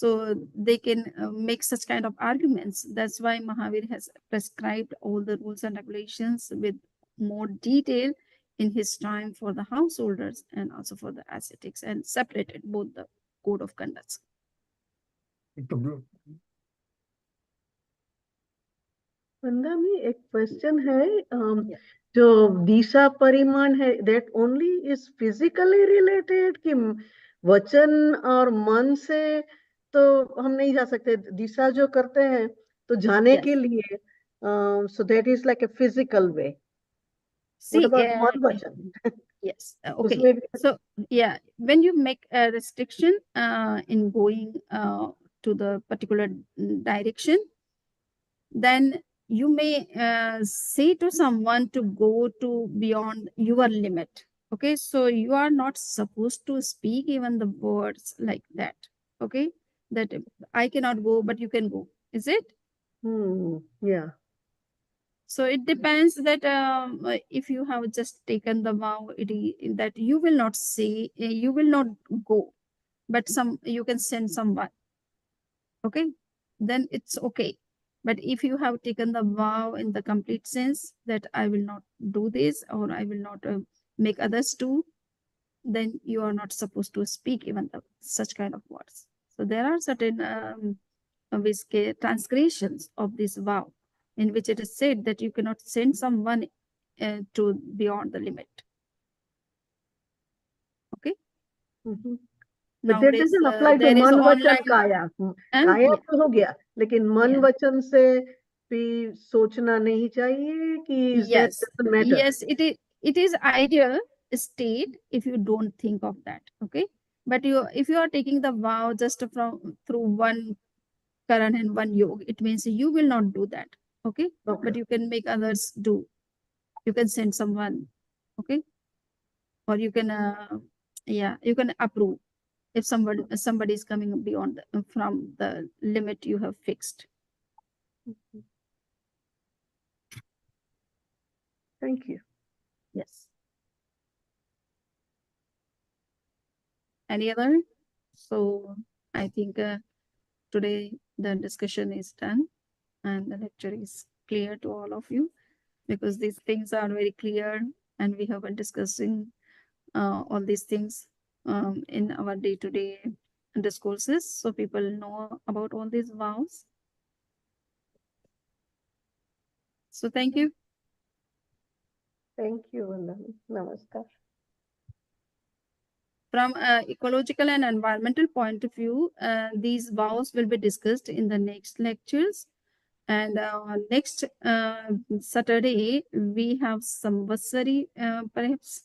So they can make such kind of arguments. That's why Mahavir has prescribed all the rules and regulations with more detail in his time for the householders and also for the ascetics, and separated both the code of conducts. तो वंदा में एक question है Yeah. जो दिशा परिमाण है that only is physically related कि वचन और मन से तो हम नहीं जा सकते, दिशा जो करते हैं तो जाने Yes. के लिए so that is like a physical way. See, What about मन वचन? yes. Okay. उसमें भी So, yeah, when you make a restriction in going to the particular direction, then you may say to someone to go to beyond your limit. Okay, so you are not supposed to speak even the words like that. Okay, that I cannot go, but you can go. Is it? yeah. So it depends that if you have just taken the vow, that you will not say, you will not go, but you can send someone. Okay, then it's okay. But if you have taken the vow in the complete sense that I will not do this, or I will not make others do, then you are not supposed to speak even such kind of words. So there are certain transgressions of this vow, in which it is said that you cannot send someone to beyond the limit. Okay. But that Nowadays, doesn't apply to there is मन वचन online. काया. And काया yeah, तो हो गया, लेकिन मन yeah. वचन से भी सोचना नहीं चाहिए कि that Yes, doesn't matter. yes, it is ideal state if you don't think of that. Okay, but if you are taking the vow just from through one karan and one yog, it means you will not do that. Okay, Okay. but you can make others do. You can send someone. Okay, or you can yeah, you can approve if somebody is coming beyond from the limit you have fixed. Thank you. Yes. Any other? So I think today the discussion is done and the lecture is clear to all of you, because these things are very clear and we have been discussing all these things in our day-to-day discourses, so people know about all these vows. So thank you. Thank you, Vandana. Namaskar. From ecological and environmental point of view, these vows will be discussed in the next lectures. And next Saturday, we have Samvatsari perhaps.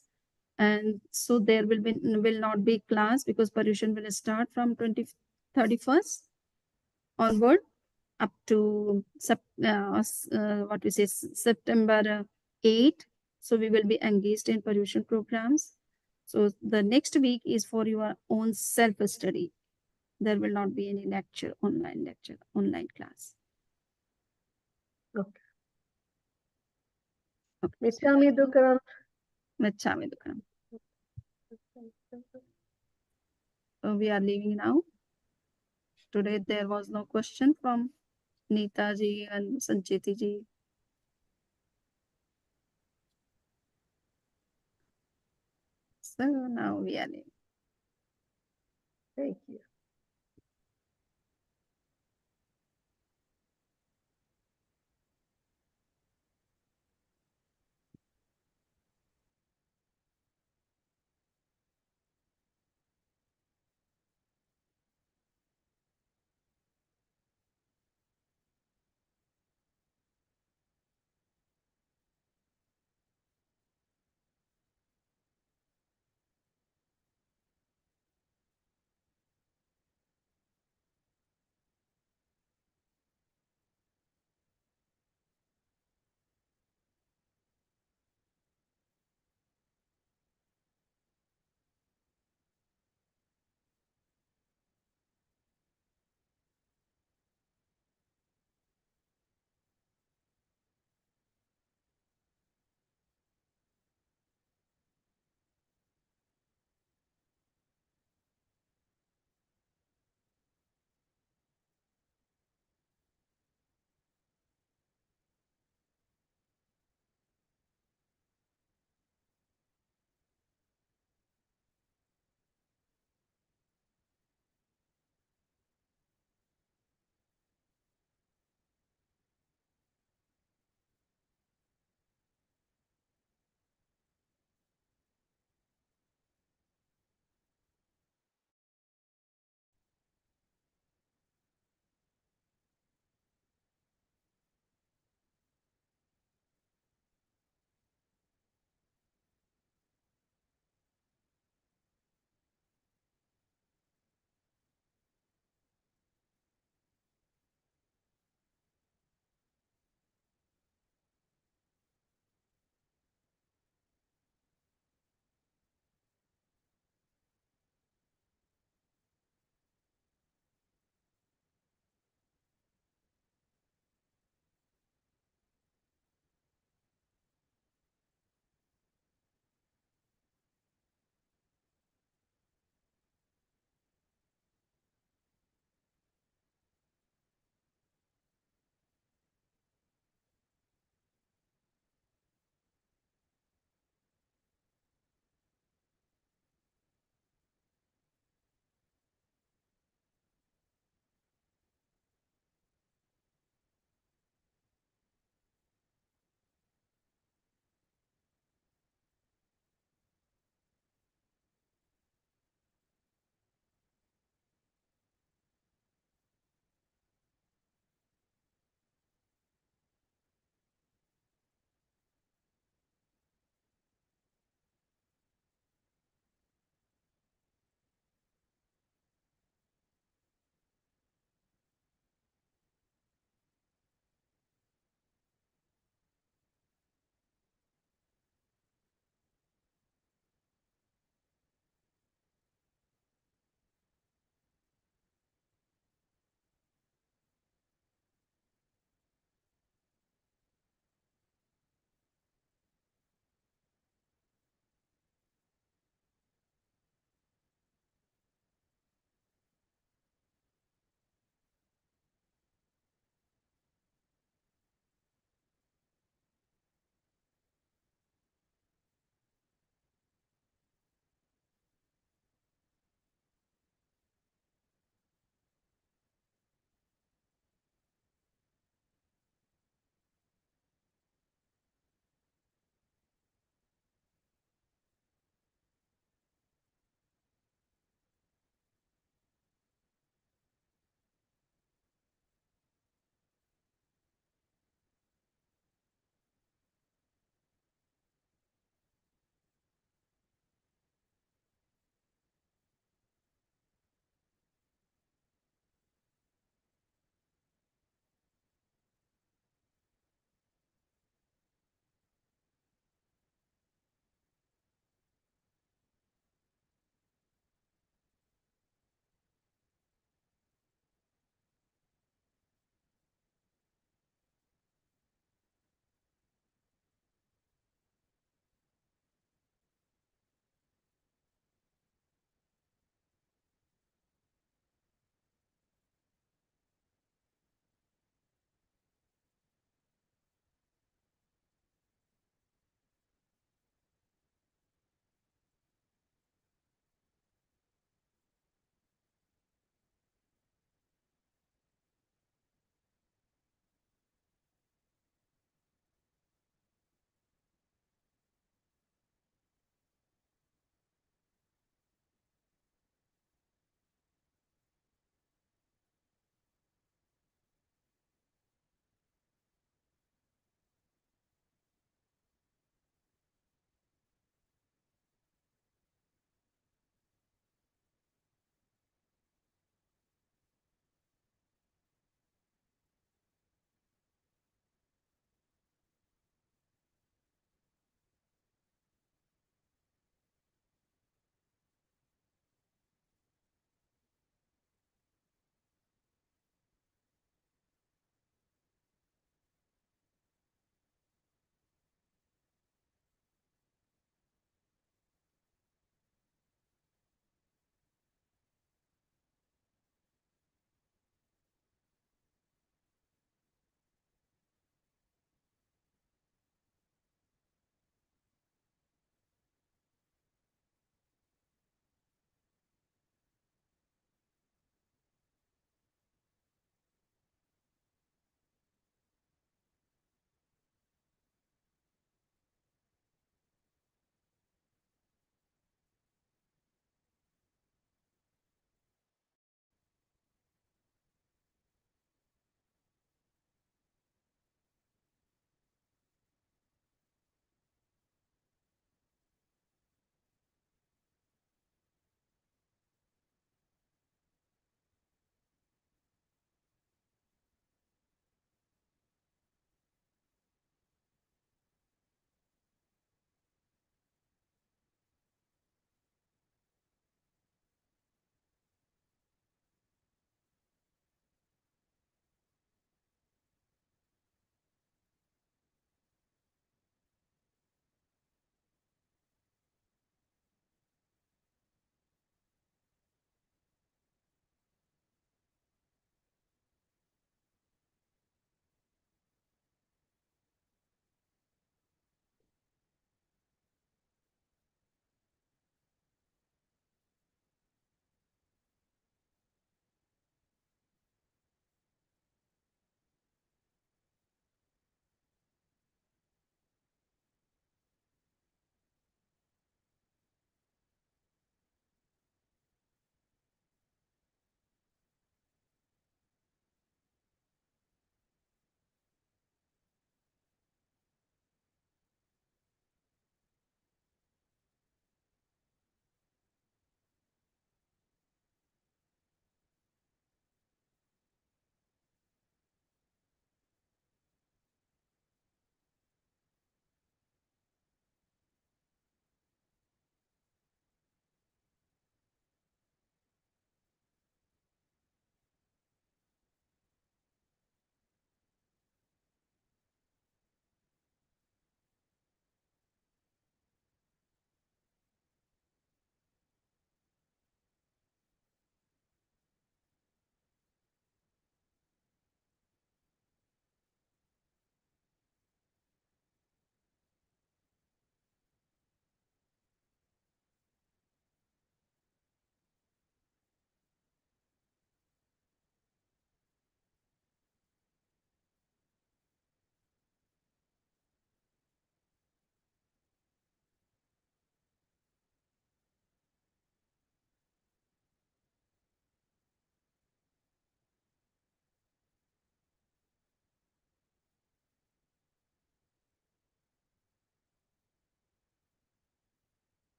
And so there will not be class, because Paryushan will start from 31st onward up to what we say September 8. So we will be engaged in Paryushan programs. So the next week is for your own self-study. There will not be any online class. Okay. Okay. Michami Dukaram. Gachami Dukhanam. So we are leaving now. Today there was no question from Neeta ji and Sancheti ji. So now we are leaving. Thank you.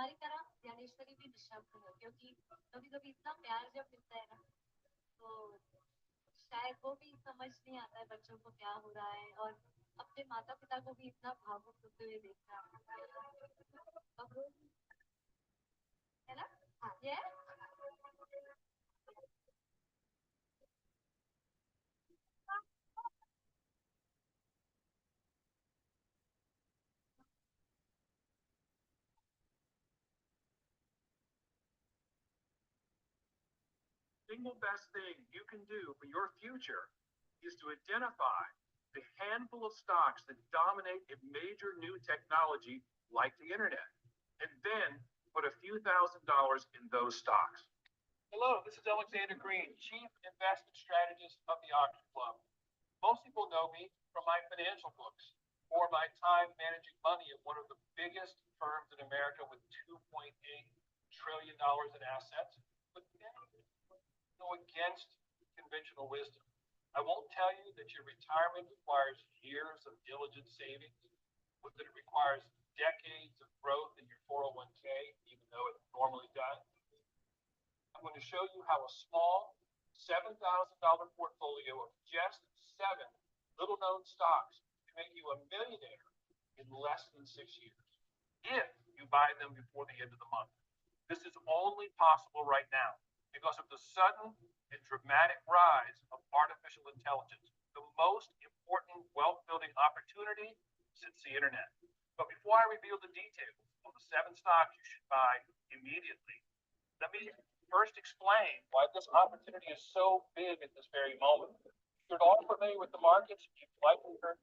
हमारी तरह ज्ञानेश्वरी भी निशब्द है, क्योंकि कभी कभी इतना प्यार जब मिलता है ना, तो शायद वो भी समझ नहीं आता है बच्चों को क्या हो रहा है, और अपने माता पिता को भी इतना भावुक होते हुए देखना, अब वो है ना। ये single best thing you can do for your future is to identify the handful of stocks that dominate a major new technology like the internet, and then put a few $1,000s in those stocks. Hello, this is Alexander Green, Chief Investment Strategist of the Auction Club. Most people know me from my financial books or my time managing money at one of the biggest firms in America with $2.8 trillion in assets. But go against conventional wisdom. I won't tell you that your retirement requires years of diligent savings, but that it requires decades of growth in your 401k, even though it normally does. I'm going to show you how a small $7,000 portfolio of just 7 little-known stocks can make you a millionaire in less than 6 years, if you buy them before the end of the month. This is only possible right now because of the sudden and dramatic rise of artificial intelligence, the most important wealth-building opportunity since the internet. But before I reveal the details of the 7 stocks you should buy immediately, let me first explain why this opportunity is so big at this very moment. You're all familiar with the markets. You've likely heard